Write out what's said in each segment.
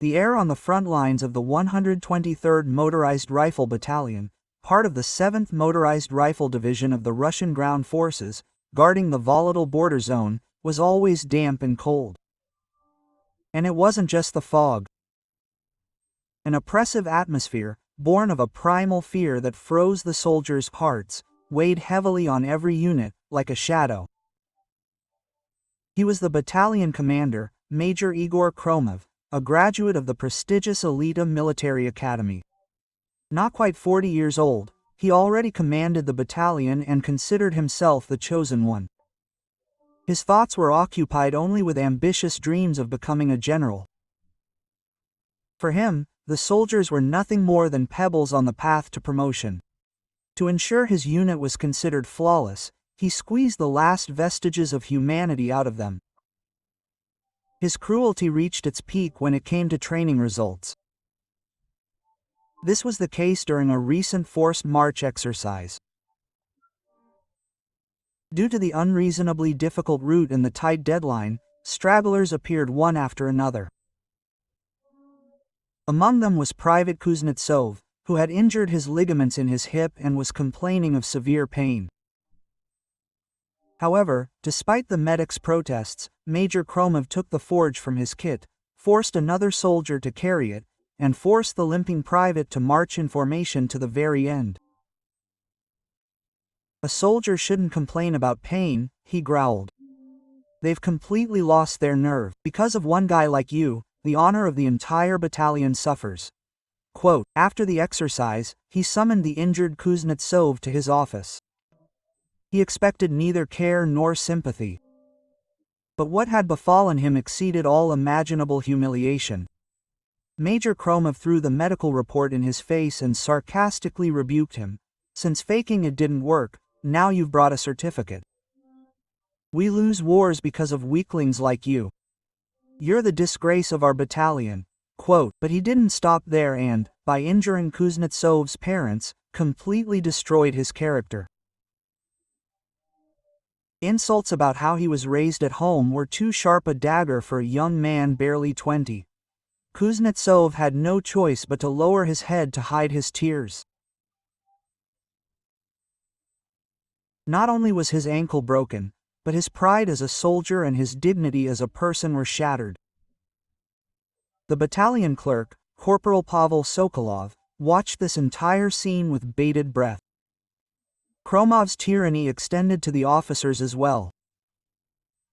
The air on the front lines of the 123rd Motorized Rifle Battalion, part of the 7th Motorized Rifle Division of the Russian Ground Forces, guarding the volatile border zone, was always damp and cold. And it wasn't just the fog. An oppressive atmosphere, born of a primal fear that froze the soldiers' hearts, weighed heavily on every unit, like a shadow. He was the battalion commander, Major Igor Kromov, a graduate of the prestigious Elita Military Academy. Not quite 40 years old, he already commanded the battalion and considered himself the chosen one. His thoughts were occupied only with ambitious dreams of becoming a general. For him, the soldiers were nothing more than pebbles on the path to promotion. To ensure his unit was considered flawless, he squeezed the last vestiges of humanity out of them. His cruelty reached its peak when it came to training results. This was the case during a recent forced march exercise. Due to the unreasonably difficult route and the tight deadline, stragglers appeared one after another. Among them was Private Kuznetsov, who had injured his ligaments in his hip and was complaining of severe pain. However, despite the medic's protests, Major Kromov took the forge from his kit, forced another soldier to carry it, and forced the limping private to march in formation to the very end. "A soldier shouldn't complain about pain," he growled. "They've completely lost their nerve. Because of one guy like you, the honor of the entire battalion suffers." Quote, after the exercise, he summoned the injured Kuznetsov to his office. He expected neither care nor sympathy. But what had befallen him exceeded all imaginable humiliation. Major Kromov threw the medical report in his face and sarcastically rebuked him. "Since faking it didn't work, now you've brought a certificate. We lose wars because of weaklings like you. You're the disgrace of our battalion." Quote, but he didn't stop there and, by injuring Kuznetsov's parents, completely destroyed his character. Insults about how he was raised at home were too sharp a dagger for a young man barely 20. Kuznetsov had no choice but to lower his head to hide his tears. Not only was his ankle broken, but his pride as a soldier and his dignity as a person were shattered. The battalion clerk, Corporal Pavel Sokolov, watched this entire scene with bated breath. Kromov's tyranny extended to the officers as well.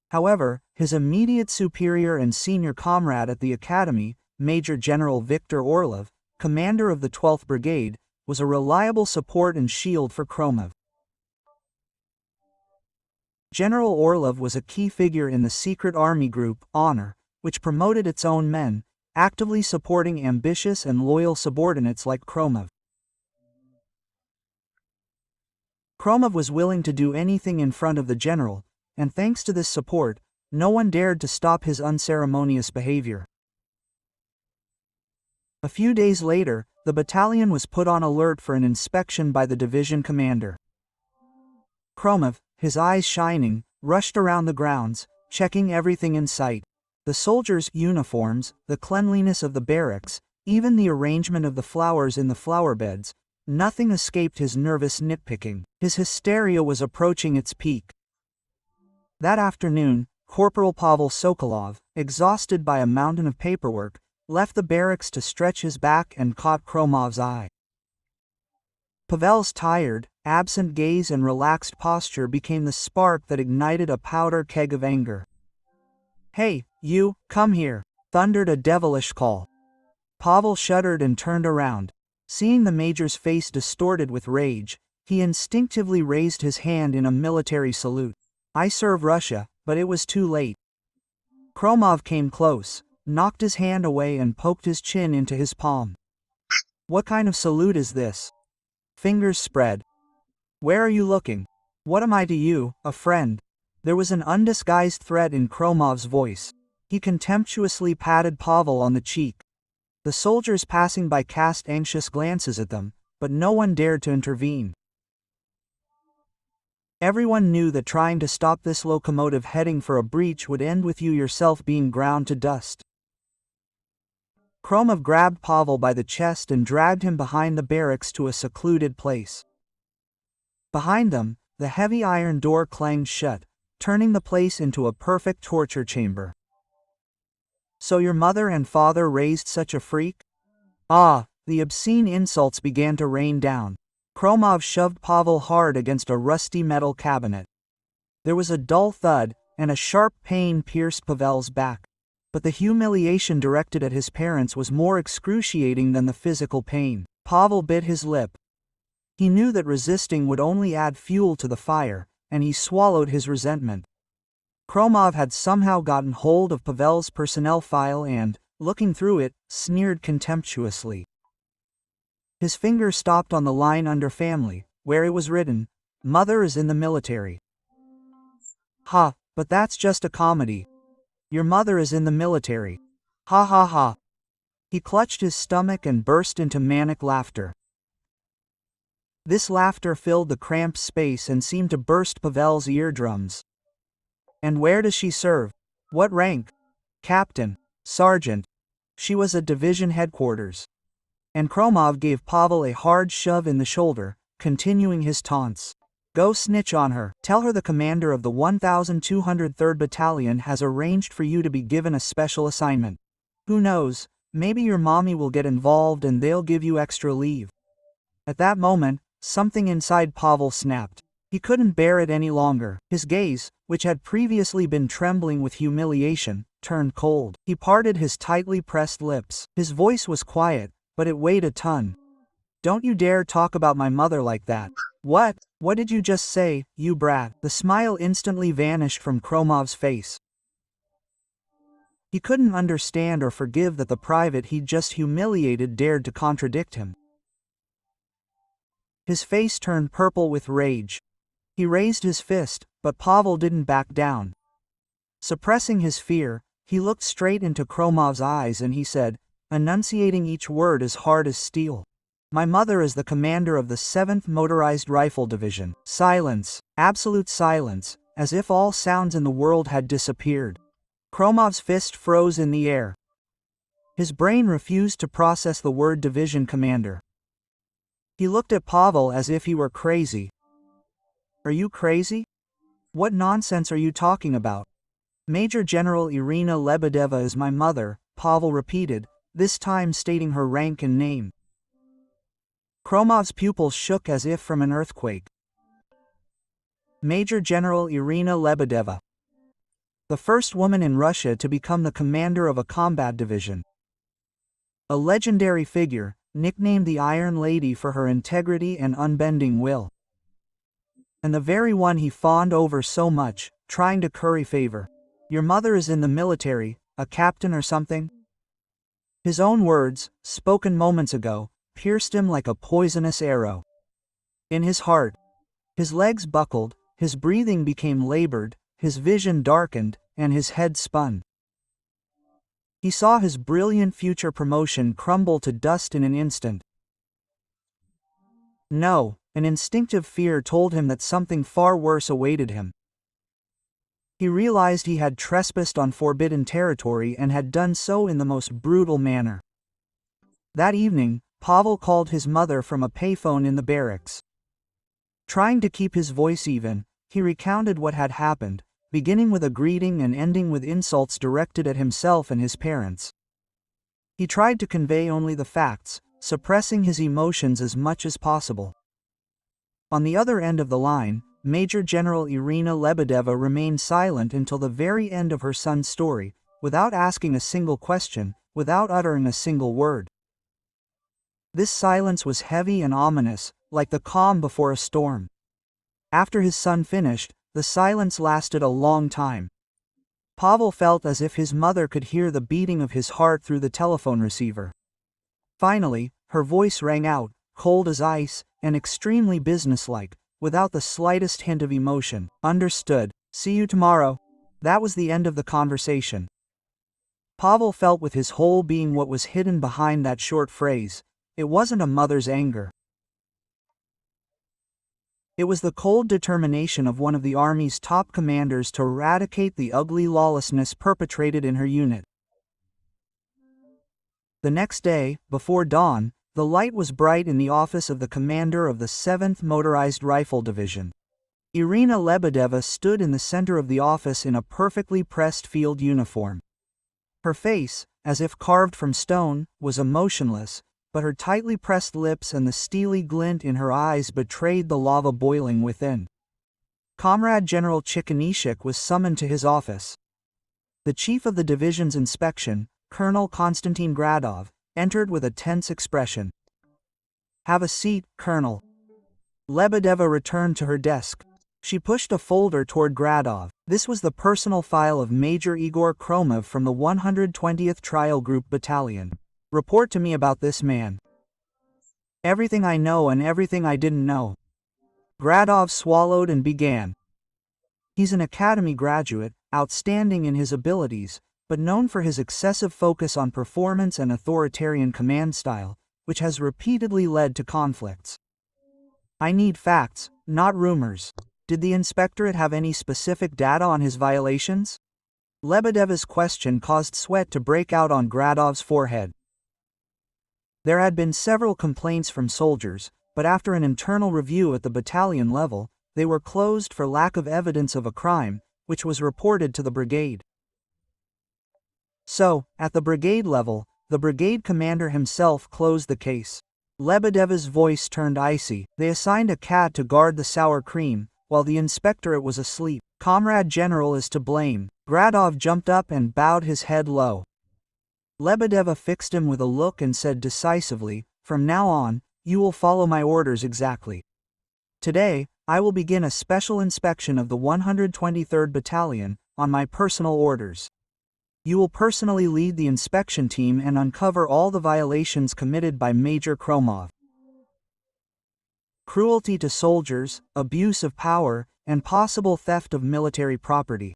However, his immediate superior and senior comrade at the academy, Major General Viktor Orlov, commander of the 12th Brigade, was a reliable support and shield for Kromov. General Orlov was a key figure in the secret army group, Honor, which promoted its own men, actively supporting ambitious and loyal subordinates like Kromov. Kromov was willing to do anything in front of the general, and thanks to this support, no one dared to stop his unceremonious behavior. A few days later, the battalion was put on alert for an inspection by the division commander. Kromov, his eyes shining, rushed around the grounds, checking everything in sight. The soldiers' uniforms, the cleanliness of the barracks, even the arrangement of the flowers in the flower beds, nothing escaped his nervous nitpicking. His hysteria was approaching its peak. That afternoon, Corporal Pavel Sokolov, exhausted by a mountain of paperwork, left the barracks to stretch his back and caught Kromov's eye. Pavel's tired, absent gaze and relaxed posture became the spark that ignited a powder keg of anger. "Hey, you, come here," thundered a devilish call. Pavel shuddered and turned around. Seeing the major's face distorted with rage, he instinctively raised his hand in a military salute. "I serve Russia," but it was too late. Kromov came close, knocked his hand away and poked his chin into his palm. "What kind of salute is this? Fingers spread. Where are you looking? What am I to you, a friend?" There was an undisguised threat in Kromov's voice. He contemptuously patted Pavel on the cheek. The soldiers passing by cast anxious glances at them, but no one dared to intervene. Everyone knew that trying to stop this locomotive heading for a breach would end with you yourself being ground to dust. Kromov grabbed Pavel by the chest and dragged him behind the barracks to a secluded place. Behind them, the heavy iron door clanged shut, turning the place into a perfect torture chamber. "So your mother and father raised such a freak?" Ah, the obscene insults began to rain down. Kromov shoved Pavel hard against a rusty metal cabinet. There was a dull thud, and a sharp pain pierced Pavel's back. But the humiliation directed at his parents was more excruciating than the physical pain. Pavel bit his lip. He knew that resisting would only add fuel to the fire, and he swallowed his resentment. Kromov had somehow gotten hold of Pavel's personnel file and, looking through it, sneered contemptuously. His finger stopped on the line under family, where it was written, "Mother is in the military." "Ha, but that's just a comedy. Your mother is in the military. Ha ha ha." He clutched his stomach and burst into manic laughter. This laughter filled the cramped space and seemed to burst Pavel's eardrums. "And where does she serve? What rank?" "Captain. Sergeant." She was at division headquarters. And Kromov gave Pavel a hard shove in the shoulder, continuing his taunts. "Go snitch on her. Tell her the commander of the 1203rd Battalion has arranged for you to be given a special assignment. Who knows, maybe your mommy will get involved and they'll give you extra leave." At that moment, something inside Pavel snapped. He couldn't bear it any longer. His gaze, which had previously been trembling with humiliation, turned cold. He parted his tightly pressed lips. His voice was quiet, but it weighed a ton. "Don't you dare talk about my mother like that." "What? What did you just say, you brat?" The smile instantly vanished from Kromov's face. He couldn't understand or forgive that the private he'd just humiliated dared to contradict him. His face turned purple with rage. He raised his fist, but Pavel didn't back down. Suppressing his fear, he looked straight into Kromov's eyes and he said, enunciating each word as hard as steel, "My mother is the commander of the 7th Motorized Rifle Division." Silence, absolute silence, as if all sounds in the world had disappeared. Kromov's fist froze in the air. His brain refused to process the word division commander. He looked at Pavel as if he were crazy. "Are you crazy? What nonsense are you talking about?" "Major General Irina Lebedeva is my mother," Pavel repeated, this time stating her rank and name. Kromov's pupils shook as if from an earthquake. Major General Irina Lebedeva. The first woman in Russia to become the commander of a combat division. A legendary figure, nicknamed the Iron Lady for her integrity and unbending will. And the very one he fawned over so much, trying to curry favor. "Your mother is in the military, a captain or something?" His own words, spoken moments ago, pierced him like a poisonous arrow. In his heart, his legs buckled, his breathing became labored, his vision darkened, and his head spun. He saw his brilliant future promotion crumble to dust in an instant. No, an instinctive fear told him that something far worse awaited him. He realized he had trespassed on forbidden territory and had done so in the most brutal manner. That evening, Pavel called his mother from a payphone in the barracks. Trying to keep his voice even, he recounted what had happened, beginning with a greeting and ending with insults directed at himself and his parents. He tried to convey only the facts, suppressing his emotions as much as possible. On the other end of the line, Major General Irina Lebedeva remained silent until the very end of her son's story, without asking a single question, without uttering a single word. This silence was heavy and ominous, like the calm before a storm. After his son finished, the silence lasted a long time. Pavel felt as if his mother could hear the beating of his heart through the telephone receiver. Finally, her voice rang out, cold as ice, and extremely businesslike, without the slightest hint of emotion. "Understood. See you tomorrow." That was the end of the conversation. Pavel felt with his whole being what was hidden behind that short phrase. It wasn't a mother's anger. It was the cold determination of one of the Army's top commanders to eradicate the ugly lawlessness perpetrated in her unit. The next day, before dawn, the light was bright in the office of the commander of the 7th Motorized Rifle Division. Irina Lebedeva stood in the center of the office in a perfectly pressed field uniform. Her face, as if carved from stone, was emotionless, but her tightly pressed lips and the steely glint in her eyes betrayed the lava boiling within. Comrade General Chikanishik was summoned to his office. The chief of the division's inspection, Colonel Konstantin Gradov, entered with a tense expression. "Have a seat, Colonel." Lebedeva returned to her desk. She pushed a folder toward Gradov. This was the personal file of Major Igor Kromov from the 120th Trial Group Battalion. "Report to me about this man." "Everything I know and everything I didn't know." Gradov swallowed and began. "He's an academy graduate, outstanding in his abilities, but known for his excessive focus on performance and authoritarian command style, which has repeatedly led to conflicts. I need facts, not rumors. Did the inspectorate have any specific data on his violations?" Lebedeva's question caused sweat to break out on Gradov's forehead. There had been several complaints from soldiers, but after an internal review at the battalion level, they were closed for lack of evidence of a crime, which was reported to the brigade. So, at the brigade level, the brigade commander himself closed the case. Lebedeva's voice turned icy. They assigned a cat to guard the sour cream, while the inspectorate was asleep. "Comrade General is to blame." Gradov jumped up and bowed his head low. Lebedeva fixed him with a look and said decisively, "From now on, you will follow my orders exactly. Today, I will begin a special inspection of the 123rd Battalion, on my personal orders. You will personally lead the inspection team and uncover all the violations committed by Major Kromov. Cruelty to soldiers, abuse of power, and possible theft of military property.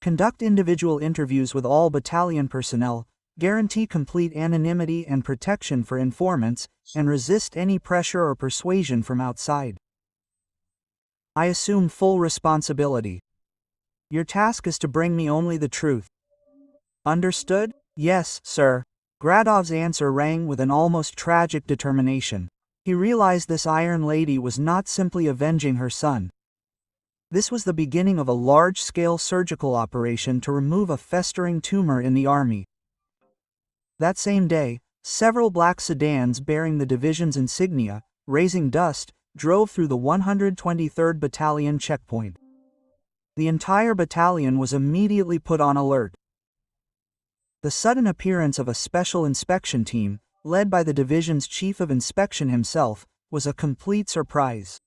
Conduct individual interviews with all battalion personnel, guarantee complete anonymity and protection for informants, and resist any pressure or persuasion from outside. I assume full responsibility. Your task is to bring me only the truth. Understood?" "Yes, sir." Gradov's answer rang with an almost tragic determination. He realized this Iron Lady was not simply avenging her son. This was the beginning of a large-scale surgical operation to remove a festering tumor in the army. That same day, several black sedans bearing the division's insignia, raising dust, drove through the 123rd Battalion checkpoint. The entire battalion was immediately put on alert. The sudden appearance of a special inspection team, led by the division's chief of inspection himself, was a complete surprise.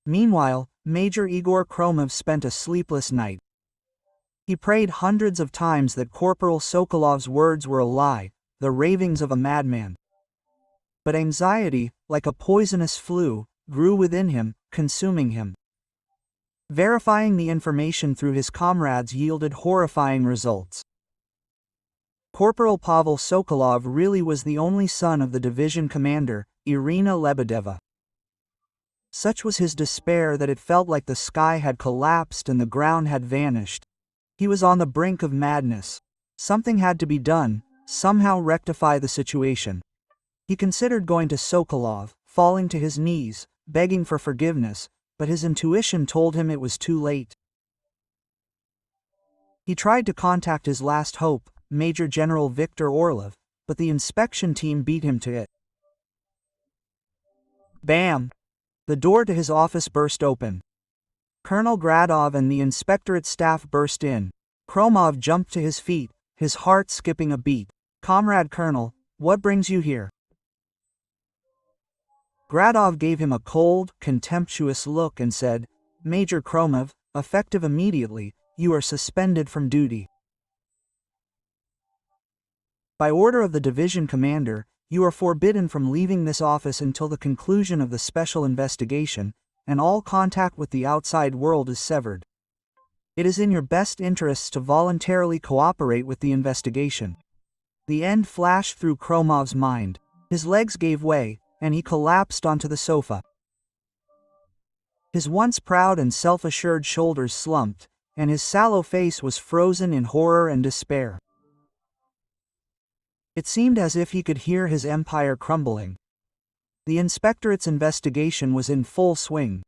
Meanwhile, Major Igor Kromov spent a sleepless night. He prayed hundreds of times that Corporal Sokolov's words were a lie, the ravings of a madman. But anxiety, like a poisonous flu, grew within him, consuming him. Verifying the information through his comrades yielded horrifying results. Corporal Pavel Sokolov really was the only son of the division commander, Irina Lebedeva. Such was his despair that it felt like the sky had collapsed and the ground had vanished. He was on the brink of madness. Something had to be done, somehow rectify the situation. He considered going to Sokolov, falling to his knees, begging for forgiveness, but his intuition told him it was too late. He tried to contact his last hope, Major General Viktor Orlov, but the inspection team beat him to it. Bam! The door to his office burst open. Colonel Gradov and the inspectorate staff burst in. Kromov jumped to his feet, his heart skipping a beat. "Comrade Colonel, what brings you here?" Gradov gave him a cold, contemptuous look and said, "Major Kromov, effective immediately, you are suspended from duty. By order of the division commander, you are forbidden from leaving this office until the conclusion of the special investigation, and all contact with the outside world is severed. It is in your best interests to voluntarily cooperate with the investigation." The end flashed through Kromov's mind. His legs gave way, and he collapsed onto the sofa. His once proud and self-assured shoulders slumped, and his sallow face was frozen in horror and despair. It seemed as if he could hear his empire crumbling. The inspectorate's investigation was in full swing.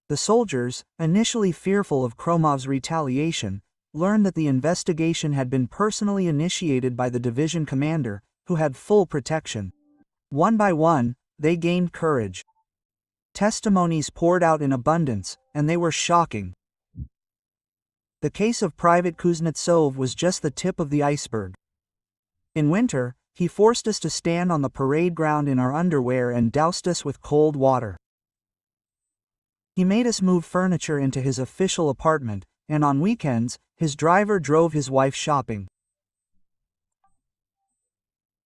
The soldiers, initially fearful of Khromov's retaliation, learned that the investigation had been personally initiated by the division commander, who had full protection. One by one, they gained courage. Testimonies poured out in abundance, and they were shocking. The case of Private Kuznetsov was just the tip of the iceberg. In winter, he forced us to stand on the parade ground in our underwear and doused us with cold water. He made us move furniture into his official apartment, and on weekends, his driver drove his wife shopping.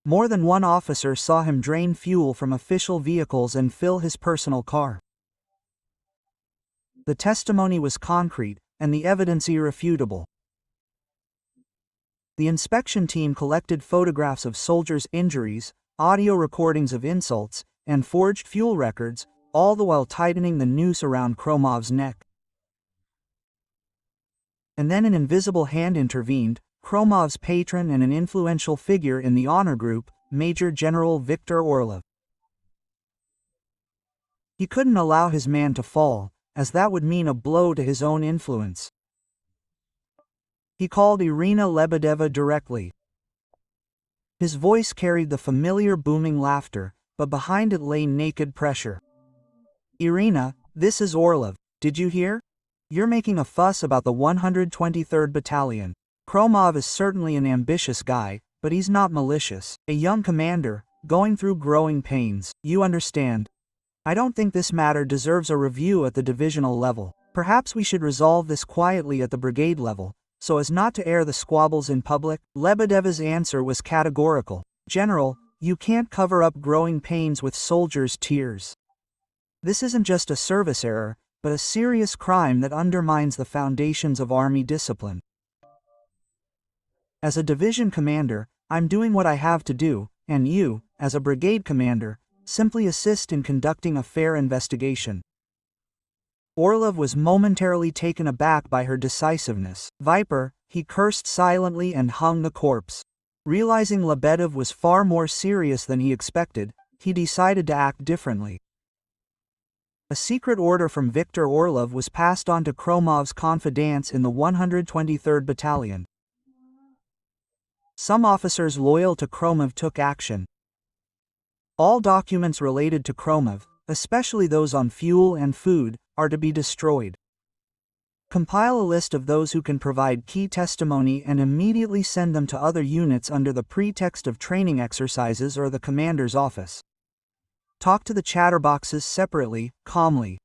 More than one officer saw him drain fuel from official vehicles and fill his personal car. The testimony was concrete, and the evidence irrefutable. The inspection team collected photographs of soldiers' injuries, audio recordings of insults, and forged fuel records, all the while tightening the noose around Khromov's neck. And then an invisible hand intervened, Khromov's patron and an influential figure in the honor group, Major General Viktor Orlov. He couldn't allow his man to fall, as that would mean a blow to his own influence. He called Irina Lebedeva directly. His voice carried the familiar booming laughter, but behind it lay naked pressure. "Irina, this is Orlov, did you hear? You're making a fuss about the 123rd Battalion. Khromov is certainly an ambitious guy, but he's not malicious. A young commander, going through growing pains, you understand. I don't think this matter deserves a review at the divisional level. Perhaps we should resolve this quietly at the brigade level, so as not to air the squabbles in public." Lebedeva's answer was categorical. "General, you can't cover up growing pains with soldiers' tears. This isn't just a service error, but a serious crime that undermines the foundations of Army discipline. As a division commander, I'm doing what I have to do, and you, as a brigade commander, simply assist in conducting a fair investigation." Orlov was momentarily taken aback by her decisiveness. "Viper," he cursed silently and hung the corpse. Realizing Lebedev was far more serious than he expected, he decided to act differently. A secret order from Viktor Orlov was passed on to Khromov's confidants in the 123rd Battalion. Some officers loyal to Khromov took action. All documents related to Khromov, especially those on fuel and food, are to be destroyed. Compile a list of those who can provide key testimony and immediately send them to other units under the pretext of training exercises or the commander's office. Talk to the chatterboxes separately, calmly.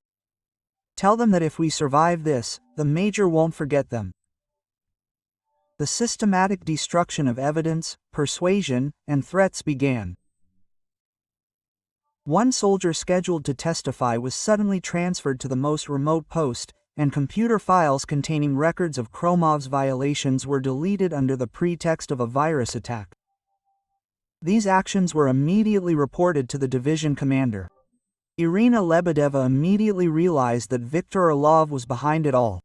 Tell them that if we survive this, the major won't forget them. The systematic destruction of evidence, persuasion, and threats began. One soldier scheduled to testify was suddenly transferred to the most remote post, and computer files containing records of Khromov's violations were deleted under the pretext of a virus attack. These actions were immediately reported to the division commander. Irina Lebedeva immediately realized that Viktor Orlov was behind it all.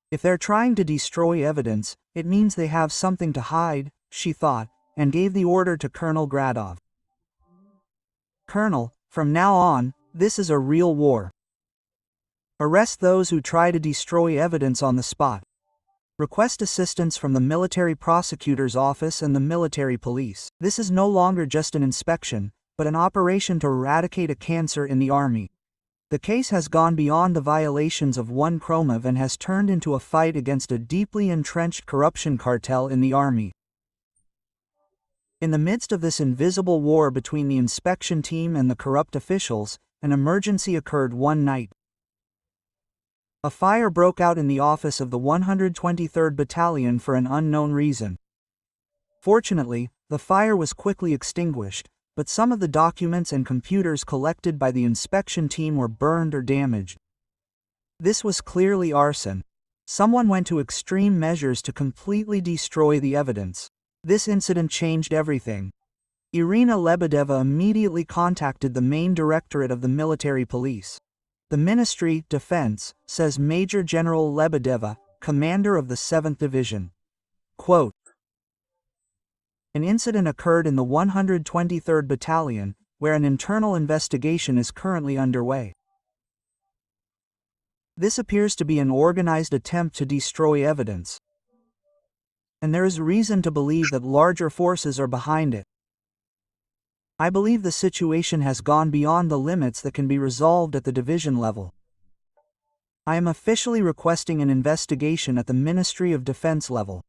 If they're trying to destroy evidence, it means they have something to hide, she thought, and gave the order to Colonel Gradov. "Colonel, from now on, this is a real war. Arrest those who try to destroy evidence on the spot. Request assistance from the military prosecutor's office and the military police. This is no longer just an inspection, but an operation to eradicate a cancer in the Army. The case has gone beyond the violations of one Khromov and has turned into a fight against a deeply entrenched corruption cartel in the Army." In the midst of this invisible war between the inspection team and the corrupt officials, an emergency occurred one night. A fire broke out in the office of the 123rd Battalion for an unknown reason. Fortunately, the fire was quickly extinguished, but some of the documents and computers collected by the inspection team were burned or damaged. This was clearly arson. Someone went to extreme measures to completely destroy the evidence. This incident changed everything. Irina Lebedeva immediately contacted the main directorate of the military police. "The Ministry, Defense," says Major General Lebedeva, commander of the 7th Division. Quote, An incident occurred in the 123rd Battalion, where an internal investigation is currently underway. This appears to be an organized attempt to destroy evidence, and there is reason to believe that larger forces are behind it. I believe the situation has gone beyond the limits that can be resolved at the division level. I am officially requesting an investigation at the Ministry of Defense level.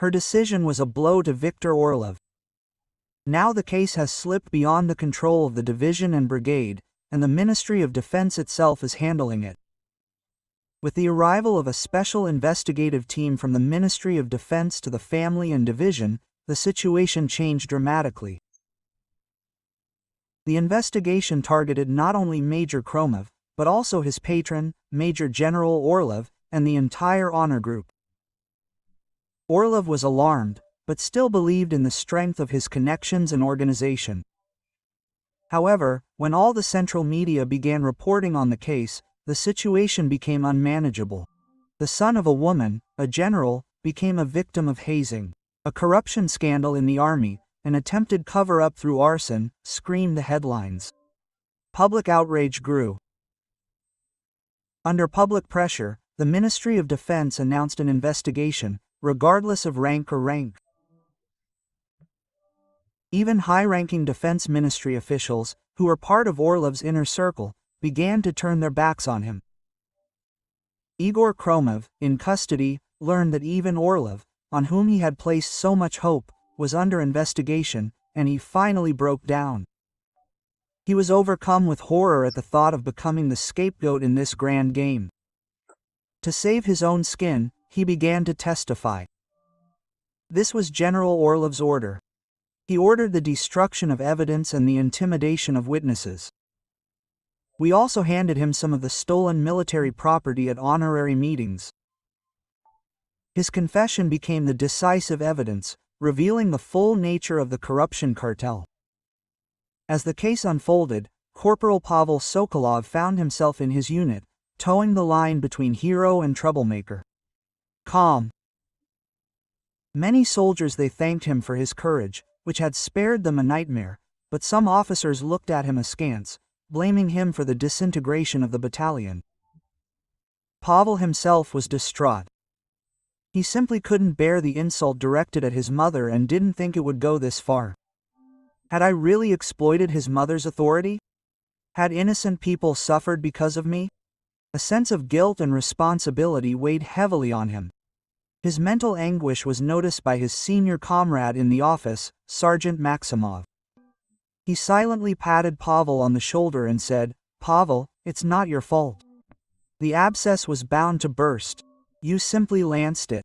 Her decision was a blow to Viktor Orlov. Now the case has slipped beyond the control of the division and brigade, and the Ministry of Defense itself is handling it. With the arrival of a special investigative team from the Ministry of Defense to the family and division, the situation changed dramatically. The investigation targeted not only Major Kromov, but also his patron, Major General Orlov, and the entire honor group. Orlov was alarmed, but still believed in the strength of his connections and organization. However, when all the central media began reporting on the case, the situation became unmanageable. The son of a woman, a general, became a victim of hazing. A corruption scandal in the army, an attempted cover-up through arson, screamed the headlines. Public outrage grew. Under public pressure, the Ministry of Defense announced an investigation, regardless of rank or rank. Even high-ranking Defense Ministry officials, who were part of Orlov's inner circle, began to turn their backs on him. Igor Kromov, in custody, learned that even Orlov, on whom he had placed so much hope, was under investigation, and he finally broke down. He was overcome with horror at the thought of becoming the scapegoat in this grand game. To save his own skin, he began to testify. This was General Orlov's order. He ordered the destruction of evidence and the intimidation of witnesses. We also handed him some of the stolen military property at honorary meetings. His confession became the decisive evidence, revealing the full nature of the corruption cartel. As the case unfolded, Corporal Pavel Sokolov found himself in his unit, towing the line between hero and troublemaker. Calm. Many soldiers they thanked him for his courage, which had spared them a nightmare, but some officers looked at him askance, blaming him for the disintegration of the battalion. Pavel himself was distraught. He simply couldn't bear the insult directed at his mother and didn't think it would go this far. Had I really exploited his mother's authority? Had innocent people suffered because of me? A sense of guilt and responsibility weighed heavily on him. His mental anguish was noticed by his senior comrade in the office, Sergeant Maximov. He silently patted Pavel on the shoulder and said, "Pavel, it's not your fault. The abscess was bound to burst. You simply lanced it.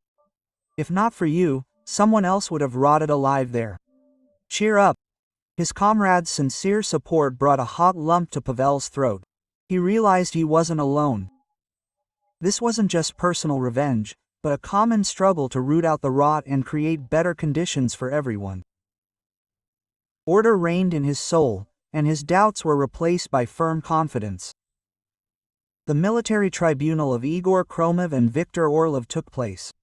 If not for you, someone else would have rotted alive there. Cheer up." His comrade's sincere support brought a hot lump to Pavel's throat. He realized he wasn't alone. This wasn't just personal revenge, but a common struggle to root out the rot and create better conditions for everyone. Order reigned in his soul, and his doubts were replaced by firm confidence. The military tribunal of Igor Kromov and Viktor Orlov took place.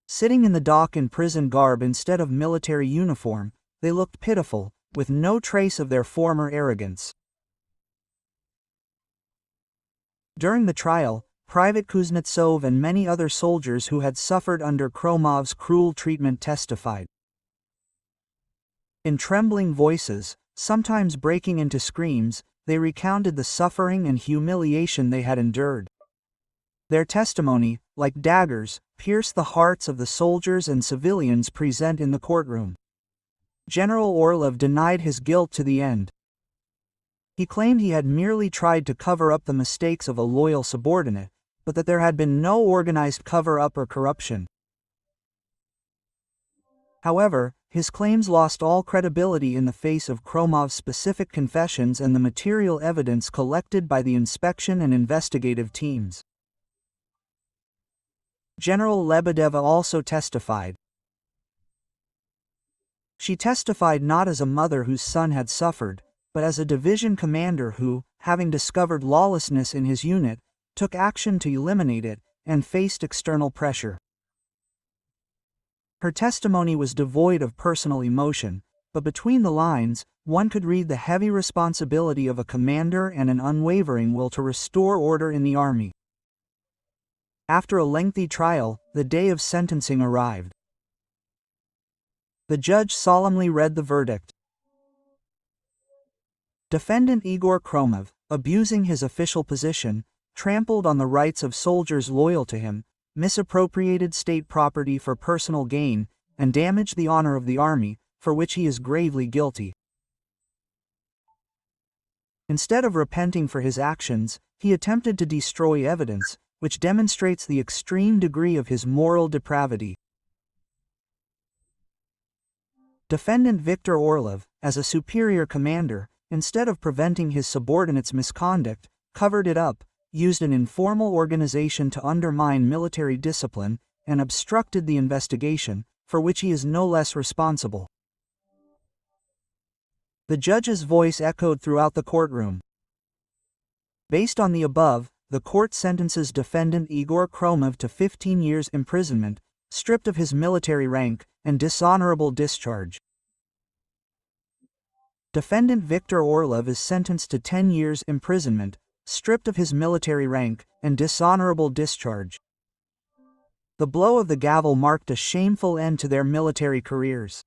Sitting in the dock in prison garb instead of military uniform, they looked pitiful, with no trace of their former arrogance. During the trial, Private Kuznetsov and many other soldiers who had suffered under Kromov's cruel treatment testified. In trembling voices, sometimes breaking into screams, they recounted the suffering and humiliation they had endured. Their testimony, like daggers, pierced the hearts of the soldiers and civilians present in the courtroom. General Orlov denied his guilt to the end. He claimed he had merely tried to cover up the mistakes of a loyal subordinate, but that there had been no organized cover-up or corruption. However, his claims lost all credibility in the face of Kromov's specific confessions and the material evidence collected by the inspection and investigative teams. General Lebedeva also testified. She testified not as a mother whose son had suffered, but as a division commander who, having discovered lawlessness in his unit, took action to eliminate it, and faced external pressure. Her testimony was devoid of personal emotion, but between the lines, one could read the heavy responsibility of a commander and an unwavering will to restore order in the army. After a lengthy trial, the day of sentencing arrived. The judge solemnly read the verdict. Defendant Igor Kromov, abusing his official position, trampled on the rights of soldiers loyal to him, misappropriated state property for personal gain, and damaged the honor of the army, for which he is gravely guilty. Instead of repenting for his actions, he attempted to destroy evidence, which demonstrates the extreme degree of his moral depravity. Defendant Viktor Orlov, as a superior commander, instead of preventing his subordinates' misconduct, covered it up, used an informal organization to undermine military discipline, and obstructed the investigation, for which he is no less responsible. The judge's voice echoed throughout the courtroom. Based on the above, the court sentences defendant Igor Kromov to 15 years imprisonment, stripped of his military rank, and dishonorable discharge. Defendant Viktor Orlov is sentenced to 10 years imprisonment, stripped of his military rank, and dishonorable discharge. The blow of the gavel marked a shameful end to their military careers.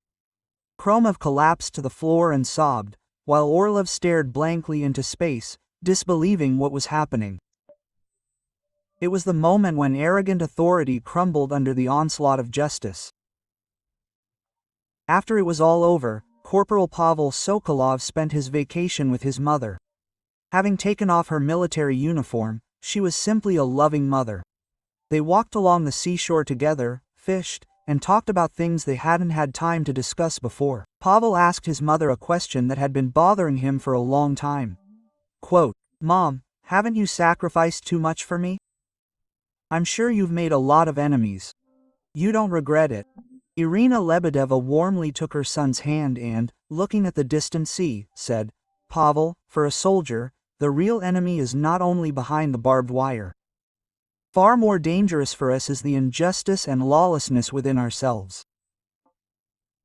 Kromov collapsed to the floor and sobbed, while Orlov stared blankly into space, disbelieving what was happening. It was the moment when arrogant authority crumbled under the onslaught of justice. After it was all over, Corporal Pavel Sokolov spent his vacation with his mother. Having taken off her military uniform, she was simply a loving mother. They walked along the seashore together, fished, and talked about things they hadn't had time to discuss before. Pavel asked his mother a question that had been bothering him for a long time. Quote, "Mom, haven't you sacrificed too much for me? I'm sure you've made a lot of enemies. You don't regret it." Irina Lebedeva warmly took her son's hand and, looking at the distant sea, said, "Pavel, for a soldier, the real enemy is not only behind the barbed wire. Far more dangerous for us is the injustice and lawlessness within ourselves.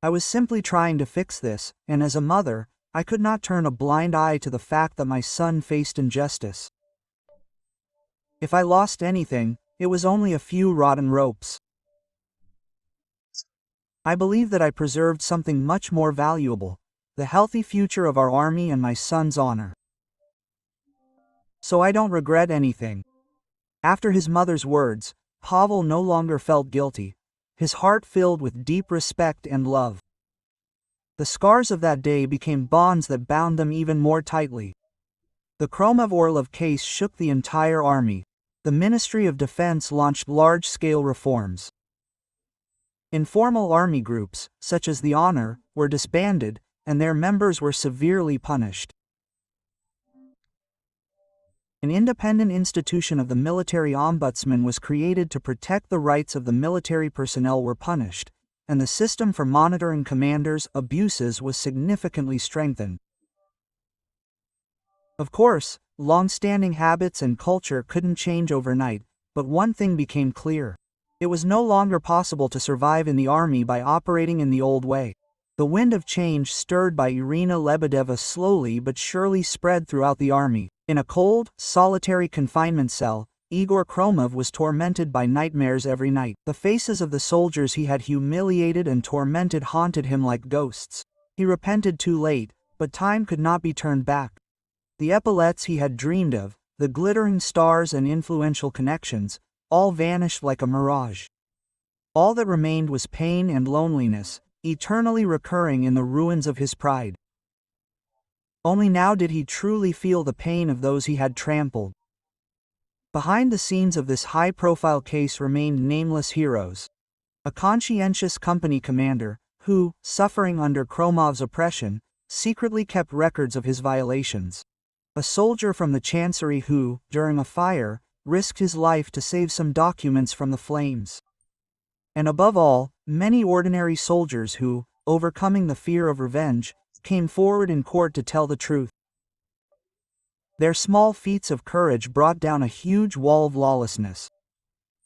I was simply trying to fix this, and as a mother, I could not turn a blind eye to the fact that my son faced injustice. If I lost anything, it was only a few rotten ropes. I believe that I preserved something much more valuable, the healthy future of our army and my son's honor. So I don't regret anything." After his mother's words, Pavel no longer felt guilty, his heart filled with deep respect and love. The scars of that day became bonds that bound them even more tightly. The Kromov-Orlov case shook the entire army. The Ministry of Defense launched large-scale reforms. Informal army groups, such as the Honor, were disbanded, and their members were severely punished. An independent institution of the military ombudsman was created to protect the rights of the military personnel were punished, and the system for monitoring commanders' abuses was significantly strengthened. Of course, long-standing habits and culture couldn't change overnight, but one thing became clear. It was no longer possible to survive in the army by operating in the old way. The wind of change stirred by Irina Lebedeva slowly but surely spread throughout the army. In a cold, solitary confinement cell, Igor Kromov was tormented by nightmares every night. The faces of the soldiers he had humiliated and tormented haunted him like ghosts. He repented too late, but time could not be turned back. The epaulettes he had dreamed of, the glittering stars and influential connections, all vanished like a mirage. All that remained was pain and loneliness, eternally recurring in the ruins of his pride. Only now did he truly feel the pain of those he had trampled. Behind the scenes of this high-profile case remained nameless heroes. A conscientious company commander, who, suffering under Kromov's oppression, secretly kept records of his violations. A soldier from the Chancery who, during a fire, risked his life to save some documents from the flames. And above all, many ordinary soldiers who, overcoming the fear of revenge, came forward in court to tell the truth. Their small feats of courage brought down a huge wall of lawlessness.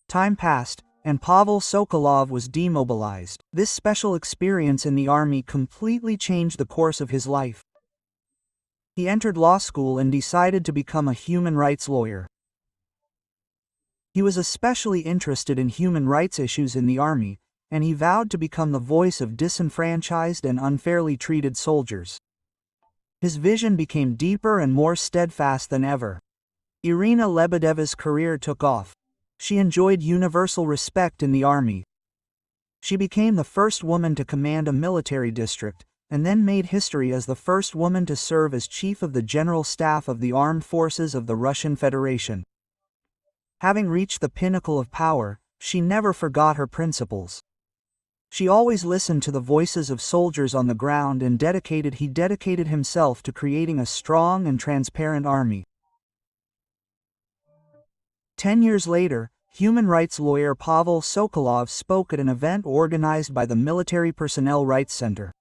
Time passed, and Pavel Sokolov was demobilized. This special experience in the army completely changed the course of his life. He entered law school and decided to become a human rights lawyer. He was especially interested in human rights issues in the army, and he vowed to become the voice of disenfranchised and unfairly treated soldiers. His vision became deeper and more steadfast than ever. Irina Lebedeva's career took off. She enjoyed universal respect in the army. She became the first woman to command a military district, and then made history as the first woman to serve as chief of the General Staff of the Armed Forces of the Russian Federation. Having reached the pinnacle of power, she never forgot her principles. She always listened to the voices of soldiers on the ground and dedicated himself to creating a strong and transparent army. 10 years later, human rights lawyer Pavel Sokolov spoke at an event organized by the Military Personnel Rights Center.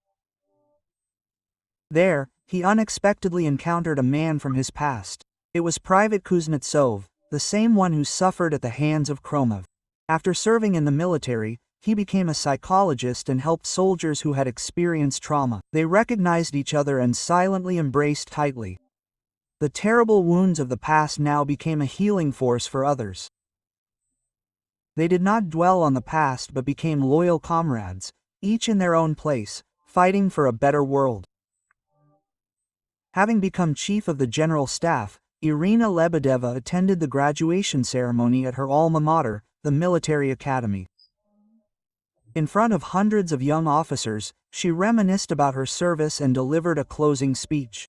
There, he unexpectedly encountered a man from his past. It was Private Kuznetsov, the same one who suffered at the hands of Kromov. After serving in the military, he became a psychologist and helped soldiers who had experienced trauma. They recognized each other and silently embraced tightly. The terrible wounds of the past now became a healing force for others. They did not dwell on the past but became loyal comrades, each in their own place, fighting for a better world. Having become chief of the General Staff, Irina Lebedeva attended the graduation ceremony at her alma mater, the Military Academy. In front of hundreds of young officers, she reminisced about her service and delivered a closing speech.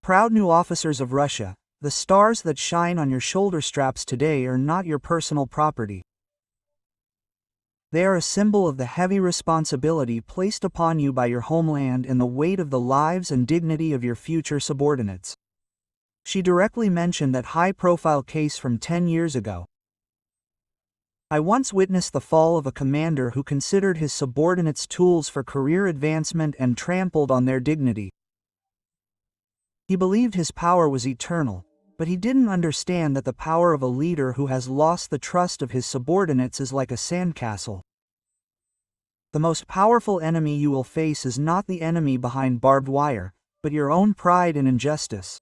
Proud new officers of Russia, the stars that shine on your shoulder straps today are not your personal property. They are a symbol of the heavy responsibility placed upon you by your homeland and the weight of the lives and dignity of your future subordinates. She directly mentioned that high-profile case from 10 years ago. I once witnessed the fall of a commander who considered his subordinates tools for career advancement and trampled on their dignity. He believed his power was eternal, but he didn't understand that the power of a leader who has lost the trust of his subordinates is like a sandcastle. The most powerful enemy you will face is not the enemy behind barbed wire, but your own pride and injustice.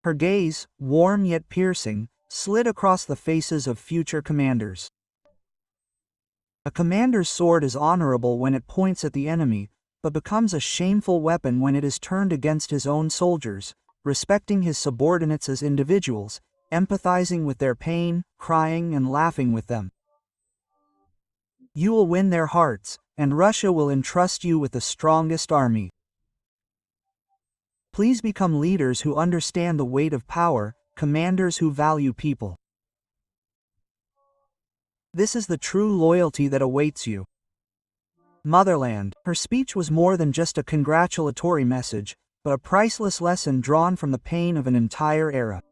Her gaze, warm yet piercing, slid across the faces of future commanders. A commander's sword is honorable when it points at the enemy, but becomes a shameful weapon when it is turned against his own soldiers, respecting his subordinates as individuals, empathizing with their pain, crying and laughing with them. You will win their hearts, and Russia will entrust you with the strongest army. Please become leaders who understand the weight of power, commanders who value people. This is the true loyalty that awaits you. Motherland. Her speech was more than just a congratulatory message, but a priceless lesson drawn from the pain of an entire era.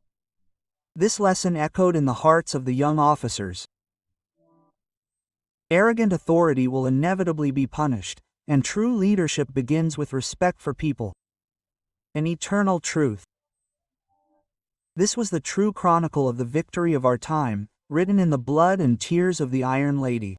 This lesson echoed in the hearts of the young officers. Arrogant authority will inevitably be punished, and true leadership begins with respect for people. An eternal truth. This was the true chronicle of the victory of our time, written in the blood and tears of the Iron Lady.